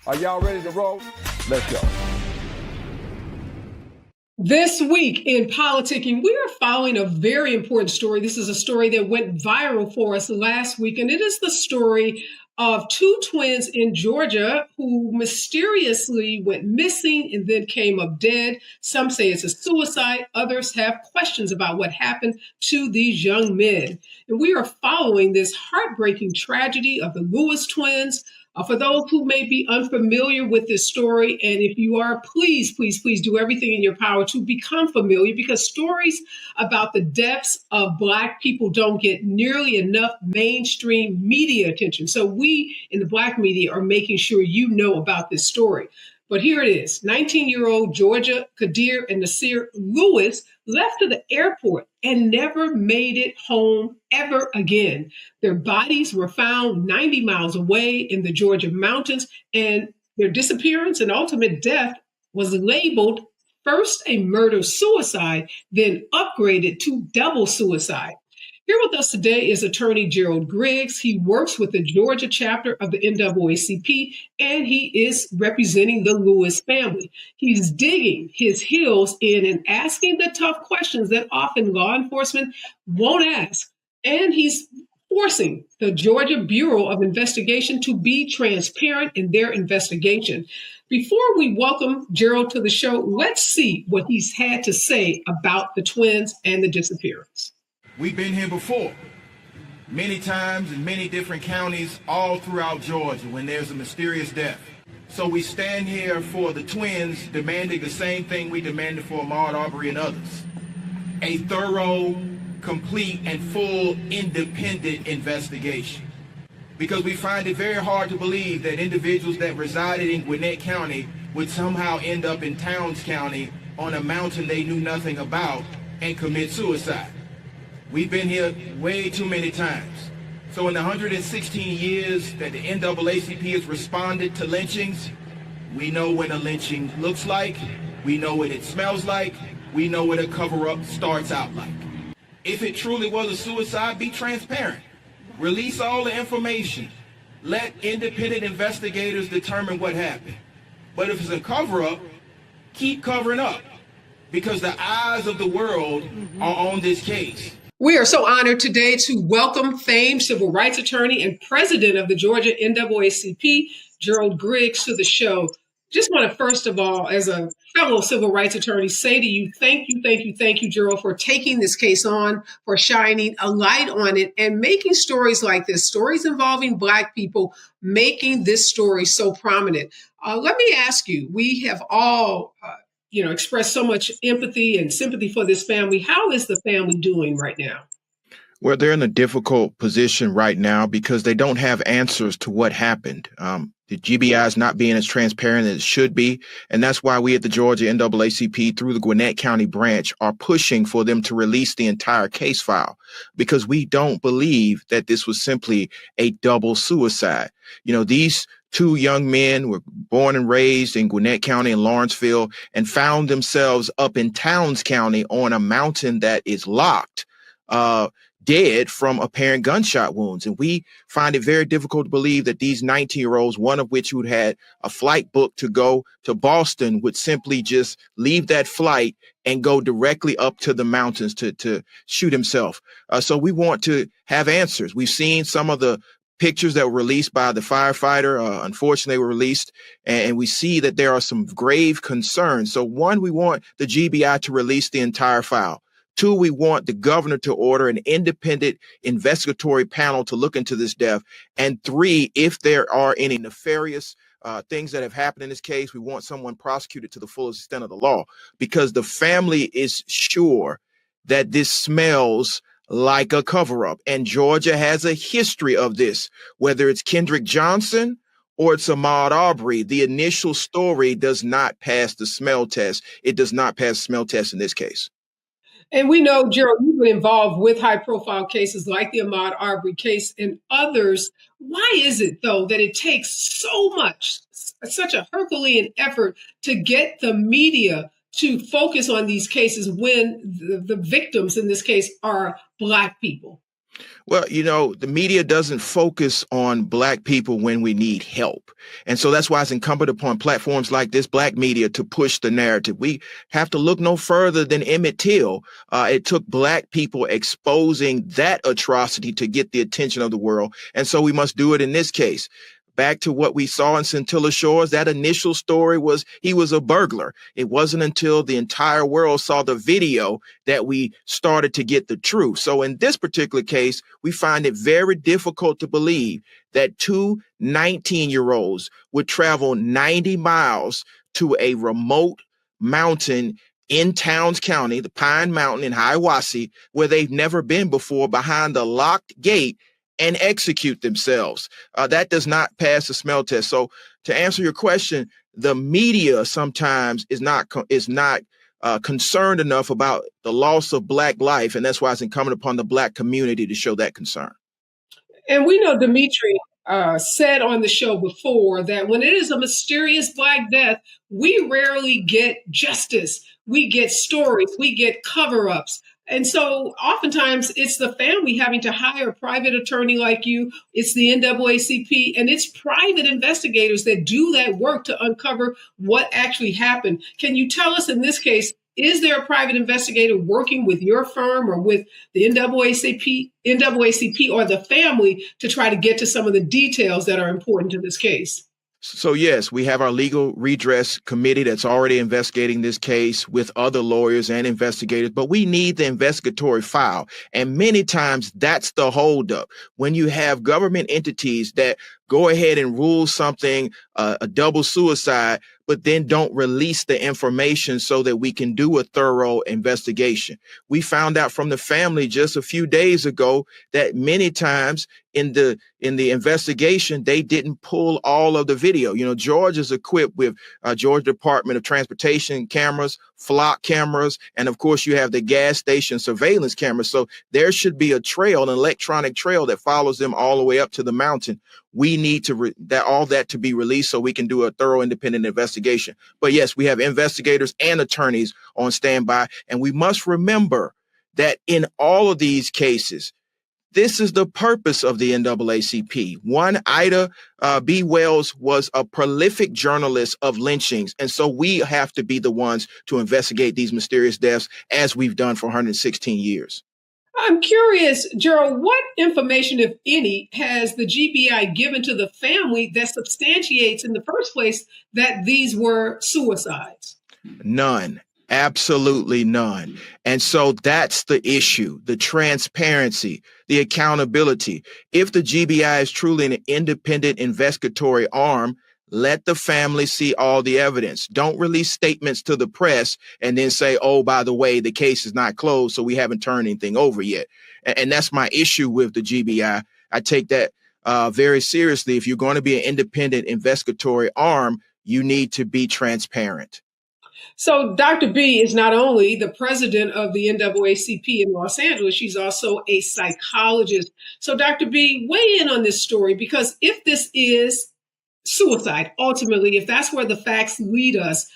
Are y'all ready to roll? Let's go. This week in politicking, we are following a very important story. This is a story that went viral for us last week, and it is the story of two twins in Georgia who mysteriously went missing and then came up dead. Some say it's a suicide. Others have questions about what happened to these young men. And we are following this heartbreaking tragedy of the Lewis twins. For those who may be unfamiliar with this story, and if you are, please, please, please do everything in your power to become familiar, because stories about the deaths of Black people don't get nearly enough mainstream media attention. So we in the Black media are making sure you know about this story. But here it is. 19-year-old Georgia Qaazir and Naadir Lewis left to the airport and never made it home ever again. Their bodies were found 90 miles away in the Georgia mountains, and their disappearance and ultimate death was labeled first a murder-suicide, then upgraded to double suicide. Here with us today is attorney Gerald Griggs. He works with the Georgia chapter of the NAACP, and he is representing the Lewis family. He's digging his heels in and asking the tough questions that often law enforcement won't ask. And he's forcing the Georgia Bureau of Investigation to be transparent in their investigation. Before we welcome Gerald to the show, let's see what he's had to say about the twins and the disappearance. We've been here before, many times in many different counties all throughout Georgia when there's a mysterious death. So we stand here for the twins demanding the same thing we demanded for Ahmaud Arbery and others. A thorough, complete, and full independent investigation. Because we find it very hard to believe that individuals that resided in Gwinnett County would somehow end up in Towns County on a mountain they knew nothing about and commit suicide. We've been here way too many times. So in the 116 years that the NAACP has responded to lynchings, we know what a lynching looks like, we know what it smells like, we know what a cover-up starts out like. If it truly was a suicide, be transparent. Release all the information. Let independent investigators determine what happened. But if it's a cover-up, keep covering up, because the eyes of the world are on this case. We are so honored today to welcome famed civil rights attorney and president of the Georgia NAACP, Gerald Griggs, to the show. Just want to, first of all, as a fellow civil rights attorney, say to you, thank you, Gerald, for taking this case on, for shining a light on it, and making stories like this, stories involving Black people, making this story so prominent. Let me ask you, we have all express so much empathy and sympathy for this family. How is the family doing right now? Well, they're in a difficult position right now because they don't have answers to what happened. The GBI is not being as transparent as it should be. And that's why we at the Georgia NAACP through the Gwinnett County branch are pushing for them to release the entire case file, because we don't believe that this was simply a double suicide. These two young men were born and raised in Gwinnett County and Lawrenceville and found themselves up in Towns County on a mountain that is locked, dead from apparent gunshot wounds. And we find it very difficult to believe that these 19-year-olds, one of which who had a flight booked to go to Boston, would simply just leave that flight and go directly up to the mountains to shoot himself. So we want to have answers. We've seen some of the pictures that were released by the firefighter, unfortunately were released, and we see that there are some grave concerns. So one, we want the GBI to release the entire file. Two, we want the governor to order an independent investigatory panel to look into this death. And three, if there are any nefarious things that have happened in this case, we want someone prosecuted to the fullest extent of the law, because the family is sure that this smells like a cover-up. And Georgia has a history of this, whether it's Kendrick Johnson or it's Ahmaud Arbery. The initial story does not pass the smell test. It does not pass the smell test in this case. And we know, Gerald, you've been involved with high-profile cases like the Ahmaud Arbery case and others. Why is it, though, that it takes so much, such a Herculean effort to get the media to focus on these cases when the victims in this case are Black people? Well, the media doesn't focus on Black people when we need help. And so that's why it's incumbent upon platforms like this, Black media, to push the narrative. We have to look no further than Emmett Till. It took Black people exposing that atrocity to get the attention of the world. And so we must do it in this case. Back to what we saw in Scintilla Shores, that initial story was he was a burglar. It wasn't until the entire world saw the video that we started to get the truth. So in this particular case, we find it very difficult to believe that two 19-year-olds would travel 90 miles to a remote mountain in Towns County, the Pine Mountain in Hiawassee, where they've never been before, behind the locked gate, and execute themselves. That does not pass the smell test. So to answer your question, the media sometimes is not concerned enough about the loss of Black life. And that's why it's incumbent upon the Black community to show that concern. And we know Dimitri said on the show before that when it is a mysterious Black death, we rarely get justice. We get stories, we get cover-ups. And so oftentimes it's the family having to hire a private attorney like you. It's the NAACP and it's private investigators that do that work to uncover what actually happened. Can you tell us in this case, is there a private investigator working with your firm or with the NAACP or the family to try to get to some of the details that are important to this case? So, yes, we have our legal redress committee that's already investigating this case with other lawyers and investigators, but we need the investigatory file. And many times that's the holdup. When you have government entities that go ahead and rule something a double suicide, but then don't release the information so that we can do a thorough investigation. We found out from the family just a few days ago that many times in the investigation, they didn't pull all of the video. Georgia's equipped with Georgia Department of Transportation cameras, flock cameras, and of course you have the gas station surveillance cameras. So there should be a trail, an electronic trail that follows them all the way up to the mountain. We need to all that to be released so we can do a thorough independent investigation. But yes, we have investigators and attorneys on standby. And we must remember that in all of these cases, this is the purpose of the NAACP. One, Ida B. Wells was a prolific journalist of lynchings. And so we have to be the ones to investigate these mysterious deaths as we've done for 116 years. I'm curious, Gerald, what information, if any, has the GBI given to the family that substantiates in the first place that these were suicides? None. Absolutely none. And so that's the issue, the transparency, the accountability. If the GBI is truly an independent investigatory arm, let the family see all the evidence. Don't release statements to the press and then say, oh, by the way, the case is not closed, so we haven't turned anything over yet. And that's my issue with the GBI. I take that very seriously. If you're going to be an independent investigatory arm, you need to be transparent. So Dr. B is not only the president of the NAACP in Los Angeles, she's also a psychologist. So Dr. B, weigh in on this story, because if this is suicide, ultimately, if that's where the facts lead us,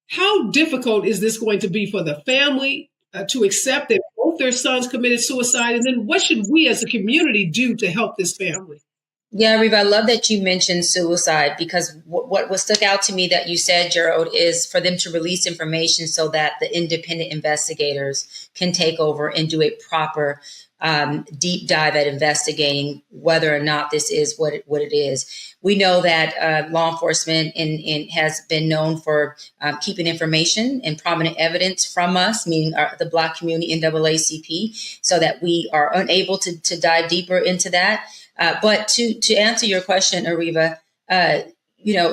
how difficult is this going to be for the family to accept that both their sons committed suicide? And then what should we as a community do to help this family? Yeah, Reva, I love that you mentioned suicide, because what stuck out to me that you said, Gerald, is for them to release information so that the independent investigators can take over and do a proper deep dive at investigating whether or not this is what it is. We know that law enforcement has been known for keeping information and prominent evidence from us, meaning the Black community, NAACP, so that we are unable to dive deeper into that. But to answer your question, Ariva,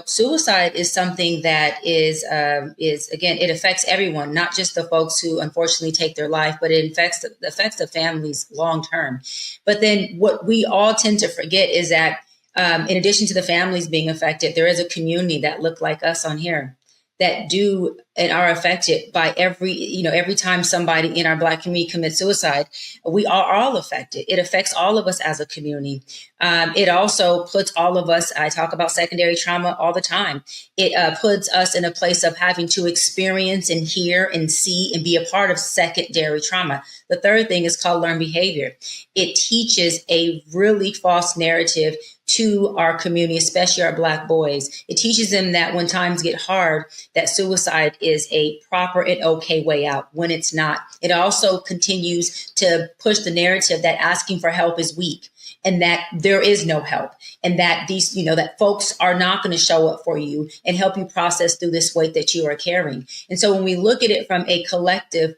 suicide is something that is again, it affects everyone, not just the folks who unfortunately take their life, but it affects the families long term. But then what we all tend to forget is that in addition to the families being affected, there is a community that look like us on here that do and are affected by every time somebody in our Black community commits suicide. We are all affected. It affects all of us as a community. It also puts all of us, I talk about secondary trauma all the time. It puts us in a place of having to experience and hear and see and be a part of secondary trauma. The third thing is called learned behavior. It teaches a really false narrative to our community, especially our Black boys. It teaches them that when times get hard, that suicide is a proper and okay way out, when it's not. It also continues to push the narrative that asking for help is weak, and that there is no help, and that that folks are not going to show up for you and help you process through this weight that you are carrying. And so when we look at it from a collective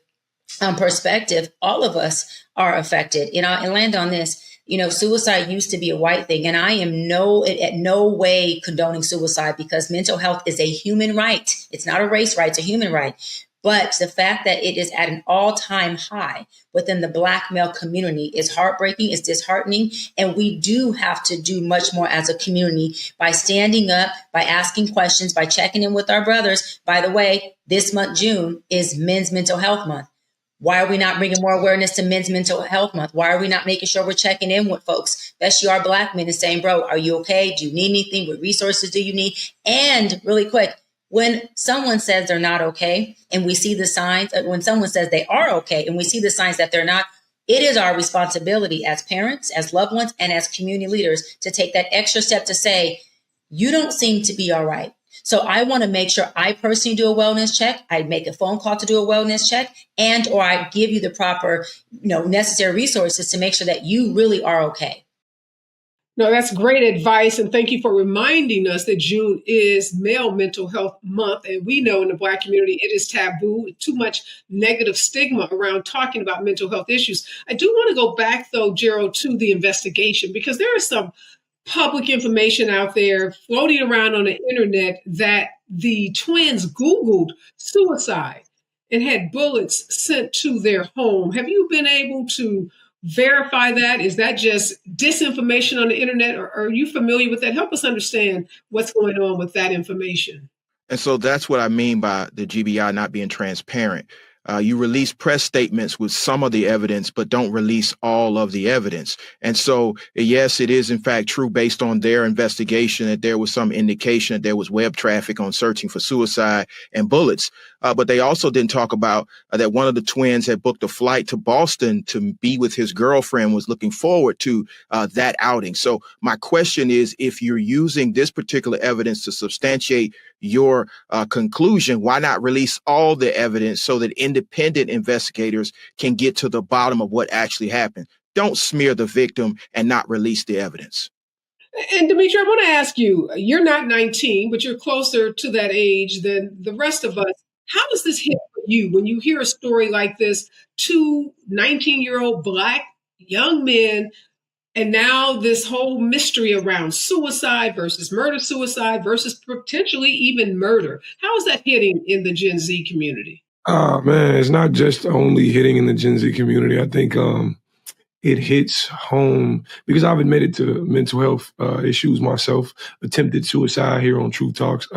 perspective, all of us are affected. And land on this. Suicide used to be a white thing, and I am at no way condoning suicide, because mental health is a human right. It's not a race right, it's a human right. But the fact that it is at an all-time high within the Black male community is heartbreaking, it's disheartening, and we do have to do much more as a community by standing up, by asking questions, by checking in with our brothers. By the way, this month, June, is Men's Mental Health Month. Why are we not bringing more awareness to Men's Mental Health Month? Why are we not making sure we're checking in with folks, especially our Black men, and saying, bro, are you okay? Do you need anything? What resources do you need? And really quick, when someone says they're not okay, and we see the signs, when someone says they are okay, and we see the signs that they're not, it is our responsibility as parents, as loved ones, and as community leaders to take that extra step to say, you don't seem to be all right. So I want to make sure I personally do a wellness check. I make a phone call to do a wellness check, or I give you the proper, necessary resources to make sure that you really are okay. No, that's great advice. And thank you for reminding us that June is Male Mental Health Month. And we know in the Black community, it is taboo, too much negative stigma around talking about mental health issues. I do want to go back, though, Gerald, to the investigation, because there is some public information out there floating around on the internet that the twins Googled suicide and had bullets sent to their home. Have you been able to verify that? Is that just disinformation on the internet, or are you familiar with that? Help us understand what's going on with that information. And so that's what I mean by the GBI not being transparent. You release press statements with some of the evidence, but don't release all of the evidence. And so, yes, it is in fact true based on their investigation that there was some indication that there was web traffic on searching for suicide and bullets. But they also didn't talk about that one of the twins had booked a flight to Boston to be with his girlfriend, was looking forward to that outing. So my question is, if you're using this particular evidence to substantiate your conclusion, why not release all the evidence so that independent investigators can get to the bottom of what actually happened? Don't smear the victim and not release the evidence. And Dimitri, I want to ask you, you're not 19, but you're closer to that age than the rest of us. How does this hit for you when you hear a story like this? Two 19-year-old Black young men, and now this whole mystery around suicide versus murder-suicide versus potentially even murder. How is that hitting in the Gen Z community? Man, it's not just only hitting in the Gen Z community. I think it hits home because I've admitted to mental health issues myself, attempted suicide here on Truth Talks.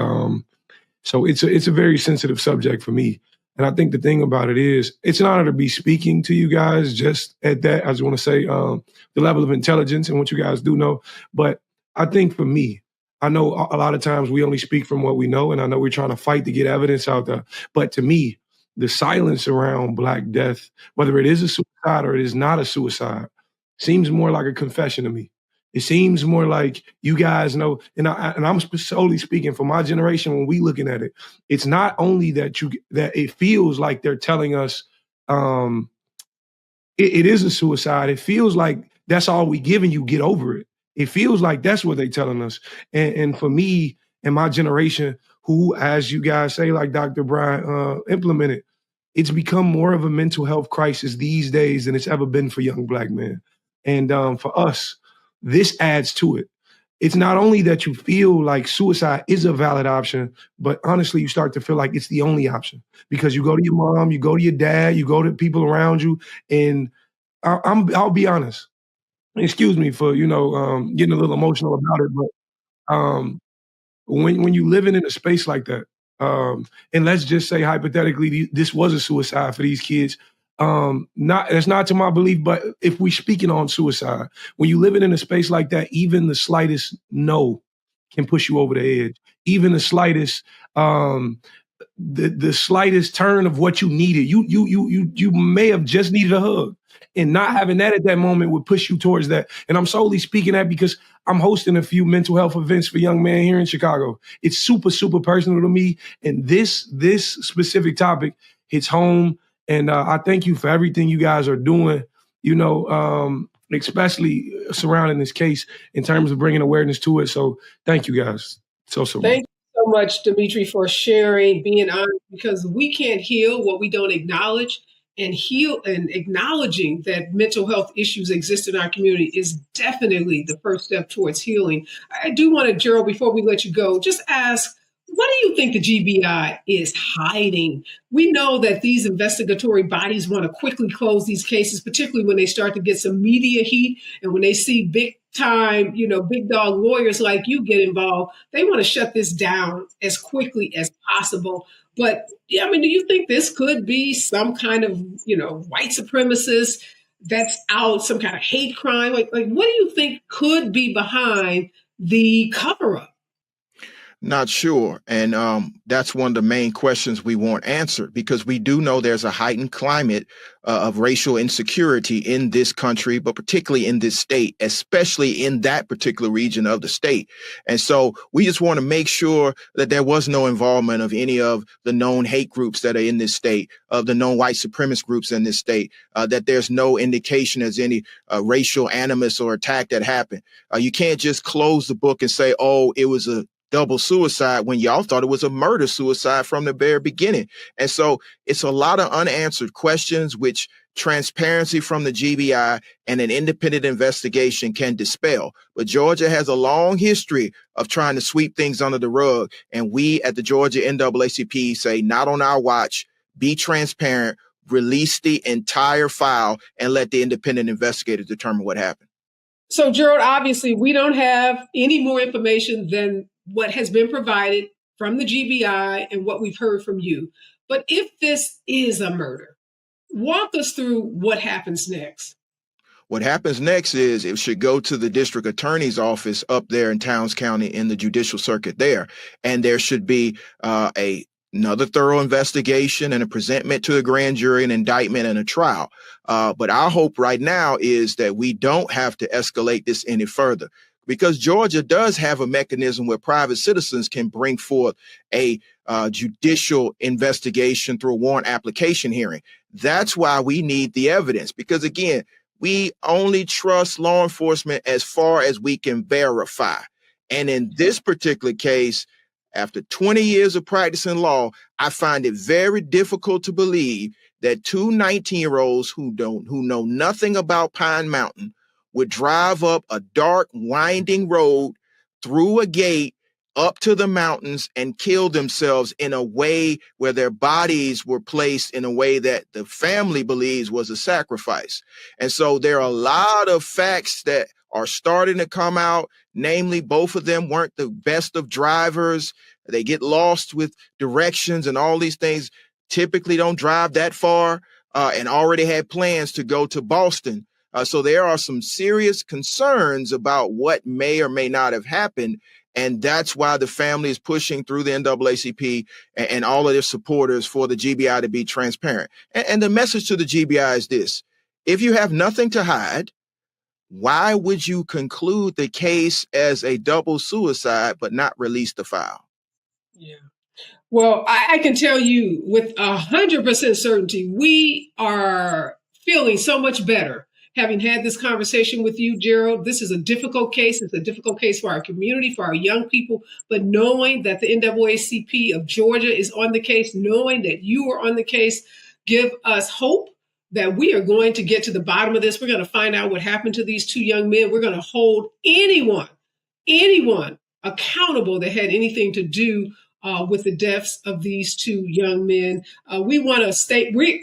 So it's a very sensitive subject for me. And I think the thing about it is, it's an honor to be speaking to you guys. Just at that, I just want to say the level of intelligence and what you guys do know. But I think for me, I know a lot of times we only speak from what we know, and I know we're trying to fight to get evidence out there. But to me, the silence around Black death, whether it is a suicide or it is not a suicide, seems more like a confession to me. It seems more like you guys know, and I'm solely speaking for my generation when we looking at it. It's not only that it feels like they're telling us it is a suicide. It feels like that's all we giving you, get over it. It feels like that's what they're telling us. And for me and my generation, who, as you guys say, like Dr. Brian implemented, it's become more of a mental health crisis these days than it's ever been for young Black men. And for us, this adds to it. It's not only that you feel like suicide is a valid option, but honestly, you start to feel like it's the only option because you go to your mom, you go to your dad, you go to people around you. And I'll be honest, excuse me for, getting a little emotional about it, but when you living in a space like that, And let's just say hypothetically, this was a suicide for these kids. That's not to my belief, but if we speaking on suicide, when you living in a space like that, even the slightest no can push you over the edge. Even the slightest, the slightest turn of what you needed. You may have just needed a hug, and not having that at that moment would push you towards that. And I'm solely speaking that because I'm hosting a few mental health events for young men here in Chicago. It's super, super personal to me. And this specific topic hits home. And I thank you for everything you guys are doing, especially surrounding this case in terms of bringing awareness to it. So thank you guys so much. Thank you so much, Dimitri, for sharing, being honest, because we can't heal what we don't acknowledge. And heal and acknowledging that mental health issues exist in our community is definitely the first step towards healing. I do want to, Gerald, before we let you go, just ask, what do you think the GBI is hiding? We know that these investigatory bodies want to quickly close these cases, particularly when they start to get some media heat and when they see big time, big dog lawyers like you get involved. They want to shut this down as quickly as possible. But do you think this could be some kind of, white supremacist that's out, some kind of hate crime? Like what do you think could be behind the cover-up? Not sure. And that's one of the main questions we want answered, because we do know there's a heightened climate of racial insecurity in this country, but particularly in this state, especially in that particular region of the state. And so we just want to make sure that there was no involvement of any of the known hate groups that are in this state, of the known white supremacist groups in this state, that there's no indication as any racial animus or attack that happened. You can't just close the book and say, oh, it was a double suicide when y'all thought it was a murder suicide from the very beginning. And so it's a lot of unanswered questions, which transparency from the GBI and an independent investigation can dispel. But Georgia has a long history of trying to sweep things under the rug. And we at the Georgia NAACP say, not on our watch, be transparent, release the entire file, and let the independent investigators determine what happened. So, Gerald, obviously, we don't have any more information than what has been provided from the GBI and what we've heard from you. But if this is a murder, walk us through what happens next. What happens next is it should go to the district attorney's office up there in Towns County in the judicial circuit there. And there should be another thorough investigation and a presentment to the grand jury, an indictment and a trial. But our hope right now is that we don't have to escalate this any further, because Georgia does have a mechanism where private citizens can bring forth a judicial investigation through a warrant application hearing. That's why we need the evidence, because, again, we only trust law enforcement as far as we can verify. And in this particular case, after 20 years of practicing law, I find it very difficult to believe that two 19-year-olds who know nothing about Pine Mountain would drive up a dark, winding road through a gate up to the mountains and kill themselves in a way where their bodies were placed in a way that the family believes was a sacrifice. And so there are a lot of facts that are starting to come out. Namely, both of them weren't the best of drivers. They get lost with directions and all these things, typically don't drive that far, and already had plans to go to Boston. So there are some serious concerns about what may or may not have happened. And that's why the family is pushing through the NAACP and all of their supporters for the GBI to be transparent. And the message to the GBI is this: if you have nothing to hide, why would you conclude the case as a double suicide but not release the file? Yeah. Well, I can tell you with 100% certainty, we are feeling so much better having had this conversation with you, Gerald. This is a difficult case. It's a difficult case for our community, for our young people. But knowing that the NAACP of Georgia is on the case, knowing that you are on the case, give us hope that we are going to get to the bottom of this. We're going to find out what happened to these two young men. We're going to hold anyone accountable that had anything to do with the deaths of these two young men. We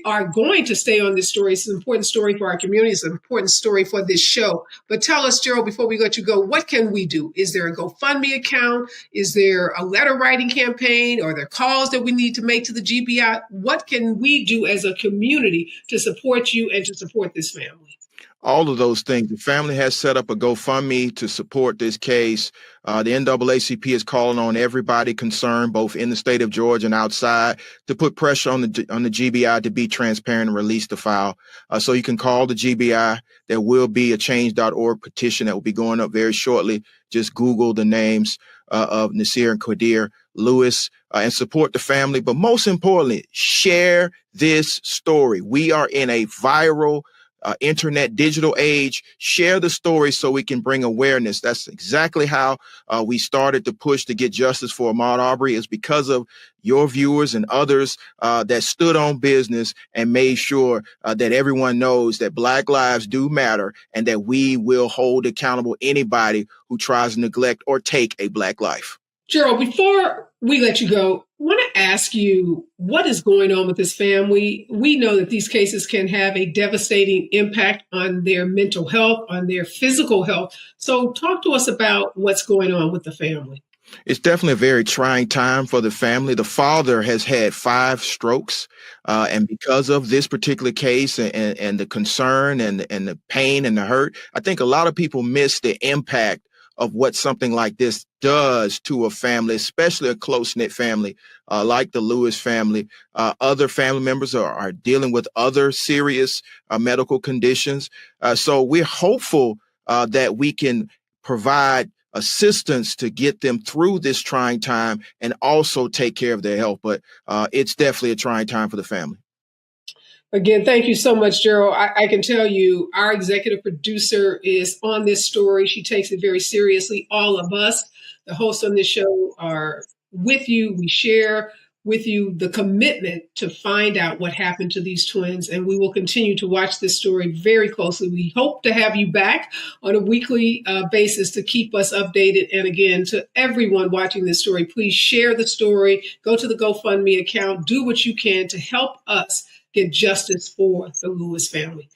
are going to stay on this story. It's an important story for our community. It's an important story for this show. But tell us, Gerald, before we let you go, what can we do? Is there a GoFundMe account? Is there a letter writing campaign? Are there calls that we need to make to the GBI? What can we do as a community to support you and to support this family? All of those things. The family has set up a GoFundMe to support this case. The NAACP is calling on everybody concerned, both in the state of Georgia and outside, to put pressure on the GBI to be transparent and release the file. So you can call the GBI. There will be a change.org petition that will be going up very shortly. Just Google the names of Nasir and Qaazir Lewis and support the family. But most importantly, share this story. We are in a viral internet digital age. Share the story so we can bring awareness. That's exactly how we started to push to get justice for Ahmaud Arbery, is because of your viewers and others that stood on business and made sure that everyone knows that Black lives do matter and that we will hold accountable anybody who tries to neglect or take a Black life. Gerald, before we let you go, I want to ask you what is going on with this family. We know that these cases can have a devastating impact on their mental health, on their physical health. So talk to us about what's going on with the family. It's definitely a very trying time for the family. The father has had 5 strokes. And because of this particular case and the concern and the pain and the hurt, I think a lot of people miss the impact of what something like this does to a family, especially a close-knit family like the Lewis family. Other family members are dealing with other serious medical conditions. So we're hopeful that we can provide assistance to get them through this trying time and also take care of their health. But it's definitely a trying time for the family. Again, thank you so much, Gerald. I can tell you our executive producer is on this story. She takes it very seriously. All of us, the hosts on this show, are with you. We share with you the commitment to find out what happened to these twins, and we will continue to watch this story very closely. We hope to have you back on a weekly basis to keep us updated. And again, to everyone watching this story, please share the story, go to the GoFundMe account, do what you can to help us get justice for the Lewis family.